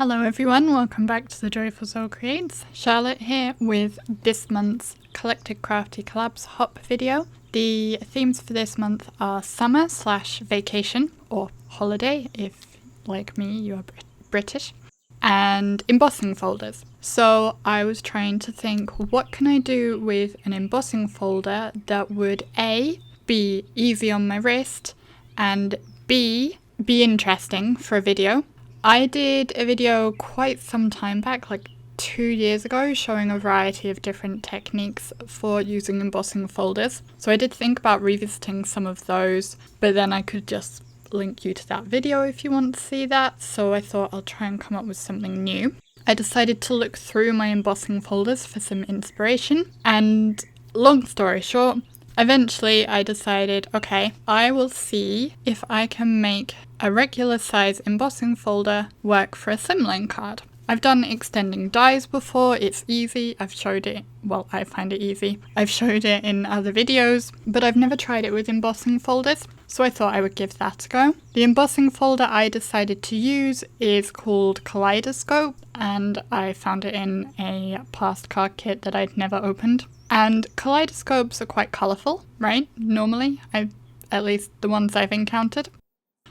Hello everyone, welcome back to the Joyful Soul Creates. Charlotte here with this month's Collected Crafty Collabs hop video. The themes for this month are summer/vacation or holiday if, like me, you are British, and embossing folders. So I was trying to think, what can I do with an embossing folder that would A, be easy on my wrist, and B, be interesting for a video. I did a video quite some time back, like 2 years ago, showing a variety of different techniques for using embossing folders. So I did think about revisiting some of those, but then I could just link you to that video if you want to see that. So I thought I'll try and come up with something new. I decided to look through my embossing folders for some inspiration, and long story short, eventually I decided, okay, I will see if I can make a regular size embossing folder work for a Slimline card. I've done extending dies before, it's easy, I've showed it, well, I find it easy. I've showed it in other videos, but I've never tried it with embossing folders, so I thought I would give that a go. The embossing folder I decided to use is called Kaleidoscope, and I found it in a past card kit that I'd never opened. And kaleidoscopes are quite colourful, right? Normally, at least the ones I've encountered.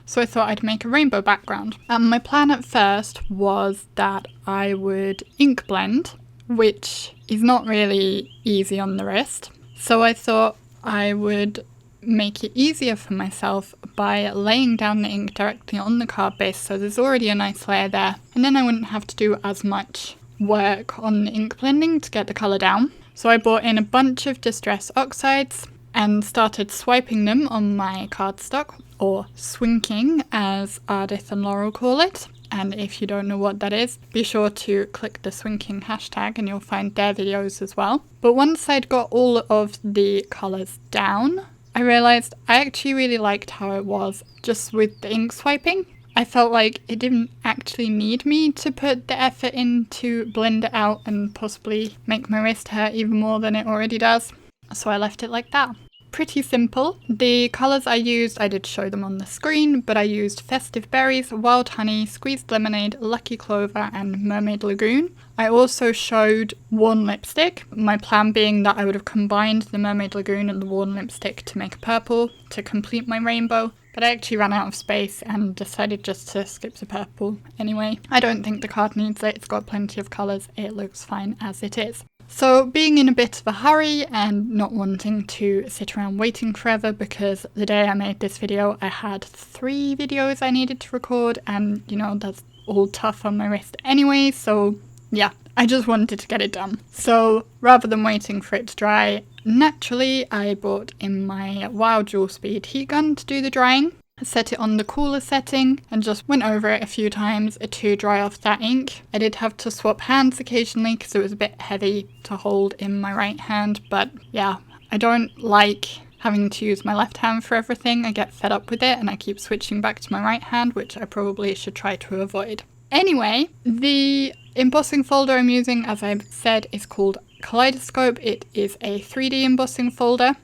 So I thought I'd make a rainbow background. My plan at first was that I would ink blend, which is not really easy on the wrist. So I thought I would make it easier for myself by laying down the ink directly on the card base, so there's already a nice layer there. And then I wouldn't have to do as much work on the ink blending to get the colour down. So I bought in a bunch of distress oxides and started swiping them on my cardstock, or swinking as Ardith and Laurel call it. And if you don't know what that is, be sure to click the swinking hashtag and you'll find their videos as well. But once I'd got all of the colours down, I realised I actually really liked how it was just with the ink swiping. I felt like it didn't actually need me to put the effort in to blend it out and possibly make my wrist hurt even more than it already does. So I left it like that. Pretty simple. The colours I used, I did show them on the screen, but I used Festive Berries, Wild Honey, Squeezed Lemonade, Lucky Clover and Mermaid Lagoon. I also showed Worn Lipstick, my plan being that I would have combined the Mermaid Lagoon and the Worn Lipstick to make a purple to complete my rainbow. But I actually ran out of space and decided just to skip the purple anyway. I don't think the card needs it, it's got plenty of colours, it looks fine as it is. So being in a bit of a hurry and not wanting to sit around waiting forever, because the day I made this video I had 3 videos I needed to record, and you know, that's all tough on my wrist anyway, so yeah, I just wanted to get it done. So rather than waiting for it to dry, naturally I brought in my Wild Jewel Speed heat gun to do the drying. Set it on the cooler setting and just went over it a few times to dry off that ink. I did have to swap hands occasionally because it was a bit heavy to hold in my right hand, but yeah, I don't like having to use my left hand for everything. I get fed up with it and I keep switching back to my right hand, which I probably should try to avoid. Anyway, the embossing folder I'm using, as I've said, is called Kaleidoscope. It is a 3D embossing folder.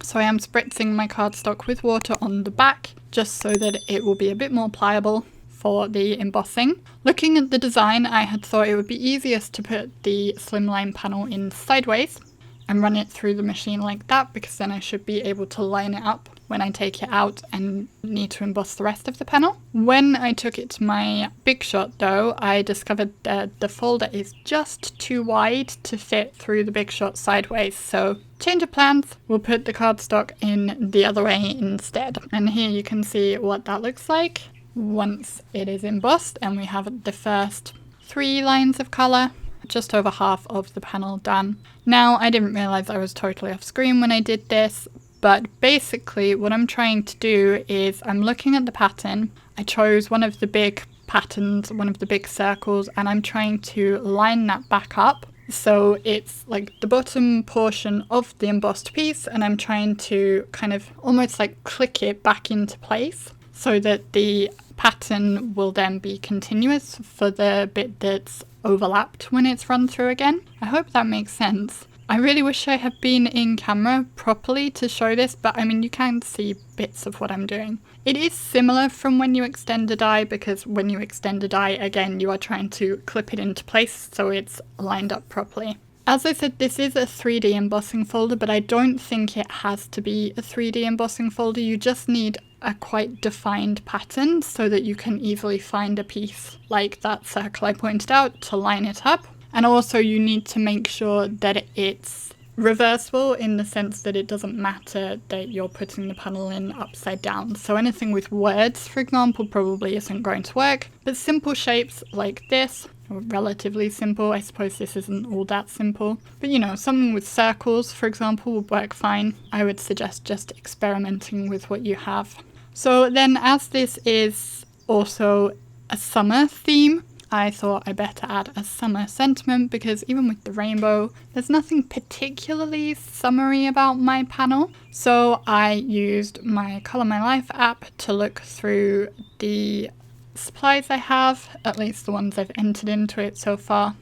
So I am spritzing my cardstock with water on the back, just so that it will be a bit more pliable for the embossing. Looking at the design, I had thought it would be easiest to put the slimline panel in sideways and run it through the machine like that, because then I should be able to line it up when I take it out and need to emboss the rest of the panel. When I took it to my Big Shot though, I discovered that the folder is just too wide to fit through the Big Shot sideways, so change of plans, we'll put the cardstock in the other way instead. And here you can see what that looks like once it is embossed, and we have the first 3 lines of colour, just over half of the panel done. Now, I didn't realise I was totally off screen when I did this, but basically what I'm trying to do is I'm looking at the pattern. I chose one of the big patterns, one of the big circles, and I'm trying to line that back up. So it's like the bottom portion of the embossed piece, and I'm trying to kind of almost like click it back into place so that the pattern will then be continuous for the bit that's overlapped when it's run through again. I hope that makes sense. I really wish I had been in camera properly to show this, but I mean, you can see bits of what I'm doing. It is similar from when you extend a die, because when you extend a die, again, you are trying to clip it into place so it's lined up properly. As I said, this is a 3D embossing folder, but I don't think it has to be a 3D embossing folder. You just need a quite defined pattern so that you can easily find a piece like that circle I pointed out to line it up. And also you need to make sure that it's reversible in the sense that it doesn't matter that you're putting the panel in upside down. So anything with words, for example, probably isn't going to work. But simple shapes like this, or relatively simple, I suppose this isn't all that simple. But you know, something with circles, for example, would work fine. I would suggest just experimenting with what you have. So then, as this is also a summer theme, I thought I better add a summer sentiment, because even with the rainbow, there's nothing particularly summery about my panel. So I used my Color My Life app to look through the supplies I have, at least the ones I've entered into it so far,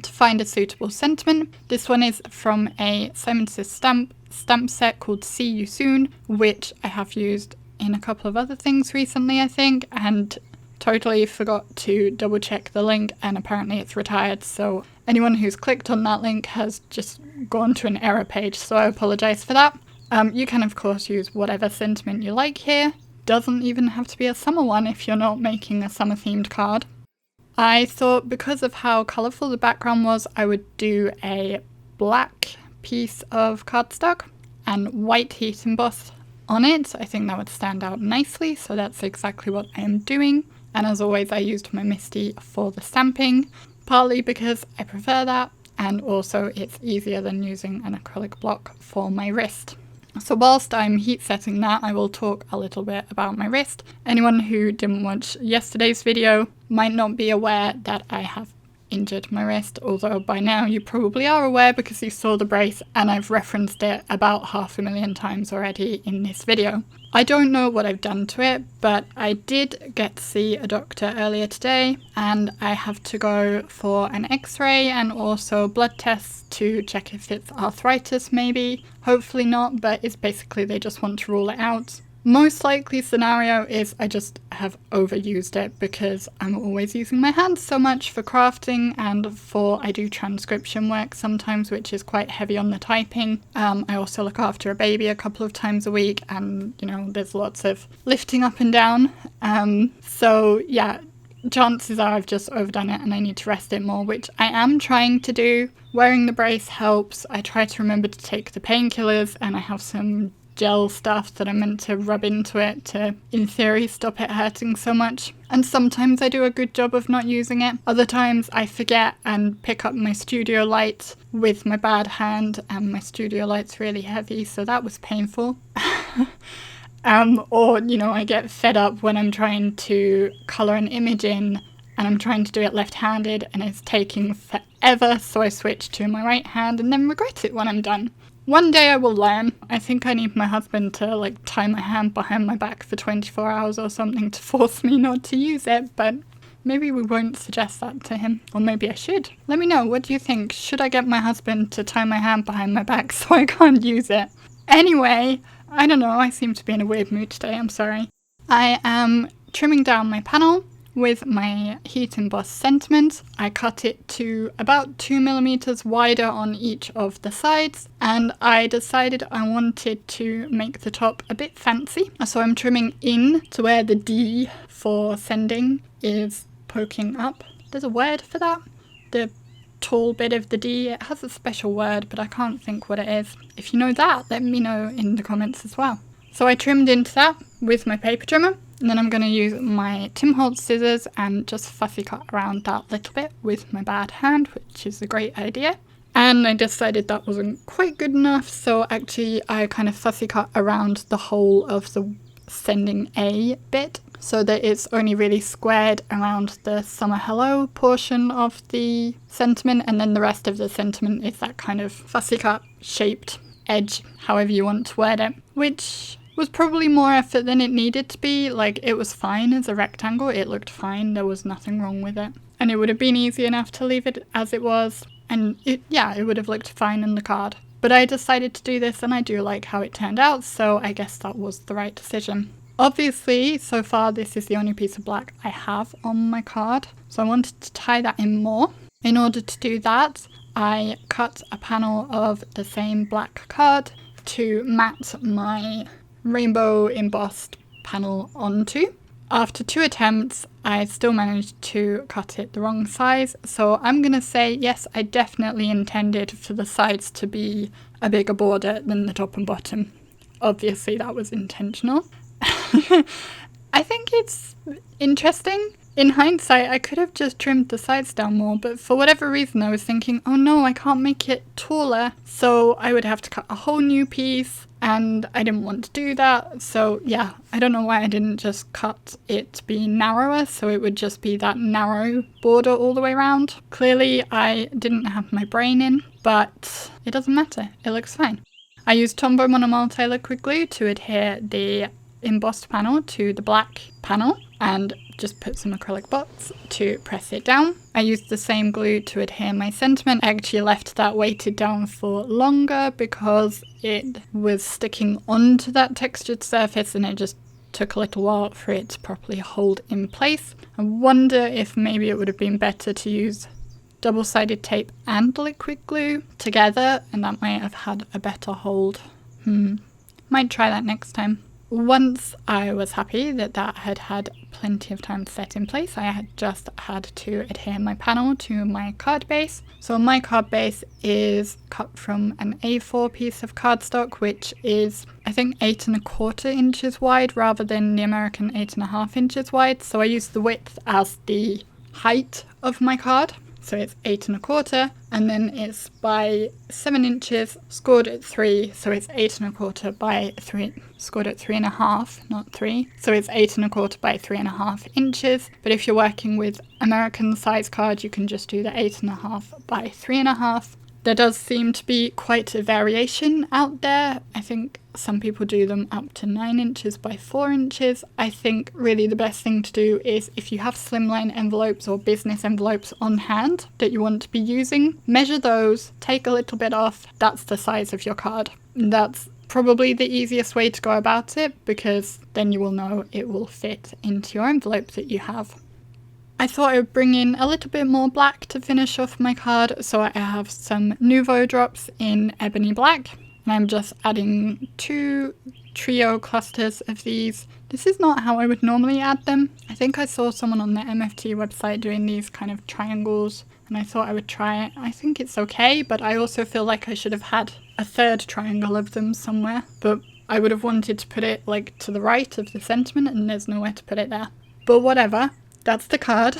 to find a suitable sentiment. This one is from a Simon Says stamp set called See You Soon, which I have used in a couple of other things recently, I think, and totally forgot to double check the link, and apparently it's retired, so anyone who's clicked on that link has just gone to an error page, so I apologize for that. You can of course use whatever sentiment you like here. Doesn't even have to be a summer one if you're not making a summer themed card. I thought because of how colourful the background was, I would do a black piece of cardstock and white heat emboss on it. I think that would stand out nicely, so that's exactly what I am doing. And as always, I used my Misty for the stamping, partly because I prefer that, and also it's easier than using an acrylic block for my wrist. So whilst I'm heat setting that, I will talk a little bit about my wrist. Anyone who didn't watch yesterday's video might not be aware that I have injured my wrist, although by now you probably are aware because you saw the brace and I've referenced it about 500,000 times already in this video. I don't know what I've done to it, but I did get to see a doctor earlier today, and I have to go for an x-ray and also blood tests to check if it's arthritis maybe. Hopefully not, but it's basically they just want to rule it out. Most likely scenario is I just have overused it because I'm always using my hands so much for crafting, and I do transcription work sometimes, which is quite heavy on the typing. I also look after a baby a couple of times a week, and you know, there's lots of lifting up and down. So yeah, chances are I've just overdone it and I need to rest it more, which I am trying to do. Wearing the brace helps. I try to remember to take the painkillers, and I have some gel stuff that I'm meant to rub into it to, in theory, stop it hurting so much. And sometimes I do a good job of not using it. Other times I forget and pick up my studio light with my bad hand, and my studio light's really heavy, so that was painful. Or, you know, I get fed up when I'm trying to colour an image in and I'm trying to do it left-handed and it's taking forever, so I switch to my right hand and then regret it when I'm done. One day I will learn. I think I need my husband to tie my hand behind my back for 24 hours or something to force me not to use it, but maybe we won't suggest that to him. Or maybe I should. Let me know, what do you think? Should I get my husband to tie my hand behind my back so I can't use it? Anyway, I don't know, I seem to be in a weird mood today, I'm sorry. I am trimming down my panel with my heat emboss sentiment. I cut it to about 2mm wider on each of the sides, and I decided I wanted to make the top a bit fancy. So I'm trimming in to where the D for sending is poking up. There's a word for that. The tall bit of the D, it has a special word, but I can't think what it is. If you know that, let me know in the comments as well. So I trimmed into that with my paper trimmer, and then I'm going to use my Holtz scissors and just fussy cut around that little bit with my bad hand, which is a great idea. And I decided that wasn't quite good enough, so actually I kind of fussy cut around the whole of the sending A bit, so that it's only really squared around the summer hello portion of the sentiment, and then the rest of the sentiment is that kind of fussy cut shaped edge, however you want to word it, which was probably more effort than it needed to be. It was fine as a rectangle, it looked fine, there was nothing wrong with it. And it would have been easy enough to leave it as it was, And it would have looked fine in the card. But I decided to do this and I do like how it turned out, so I guess that was the right decision. Obviously, so far this is the only piece of black I have on my card, so I wanted to tie that in more. In order to do that, I cut a panel of the same black card to mat my rainbow embossed panel onto. After 2 attempts, I still managed to cut it the wrong size, so I'm going to say yes, I definitely intended for the sides to be a bigger border than the top and bottom. Obviously that was intentional. I think it's interesting. In hindsight, I could have just trimmed the sides down more, but for whatever reason I was thinking, oh no, I can't make it taller, so I would have to cut a whole new piece, and I didn't want to do that. So yeah, I don't know why I didn't just cut it to be narrower, so it would just be that narrow border all the way around. Clearly I didn't have my brain in, but it doesn't matter, it looks fine. I used Tombow Monomulti liquid glue to adhere the embossed panel to the black panel, and just put some acrylic blocks to press it down. I used the same glue to adhere my sentiment. I actually left that weighted down for longer because it was sticking onto that textured surface and it just took a little while for it to properly hold in place. I wonder if maybe it would have been better to use double-sided tape and liquid glue together, and that might have had a better hold. Might try that next time. Once I was happy that that had had plenty of time set in place, I had just had to adhere my panel to my card base. So my card base is cut from an A4 piece of cardstock, which is I think 8 1/4 inches wide rather than the American 8 1/2 inches wide. So I used the width as the height of my card. So it's 8 1/4, and then it's by 7 inches, scored at 3, so it's 8 1/4 by 3, scored at 3 1/2, not 3, so it's 8 1/4 by 3 1/2 inches. But if you're working with American size card, you can just do the 8 1/2 by 3 1/2. There does seem to be quite a variation out there. I think some people do them up to 9 inches by 4 inches. I think really the best thing to do is if you have slimline envelopes or business envelopes on hand that you want to be using, measure those, take a little bit off. That's the size of your card. That's probably the easiest way to go about it, because then you will know it will fit into your envelope that you have. I thought I would bring in a little bit more black to finish off my card, so I have some Nuvo drops in ebony black, and I'm just adding 2 trio clusters of these. This is not how I would normally add them. I think I saw someone on the MFT website doing these kind of triangles, and I thought I would try it. I think it's okay, but I also feel like I should have had a 3rd triangle of them somewhere, but I would have wanted to put it like to the right of the sentiment, and there's nowhere to put it there. But whatever. That's the card,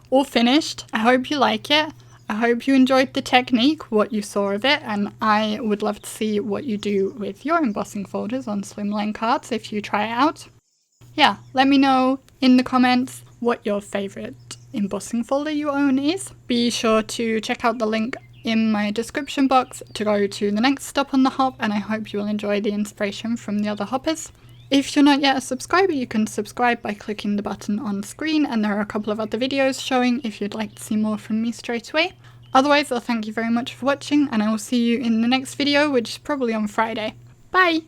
all finished. I hope you like it. I hope you enjoyed the technique, what you saw of it, and I would love to see what you do with your embossing folders on Slimline cards if you try it out. Yeah, let me know in the comments what your favourite embossing folder you own is. Be sure to check out the link in my description box to go to the next stop on the hop, and I hope you will enjoy the inspiration from the other hoppers. If you're not yet a subscriber, you can subscribe by clicking the button on screen, and there are a couple of other videos showing if you'd like to see more from me straight away. Otherwise, I'll thank you very much for watching, and I will see you in the next video, which is probably on Friday. Bye!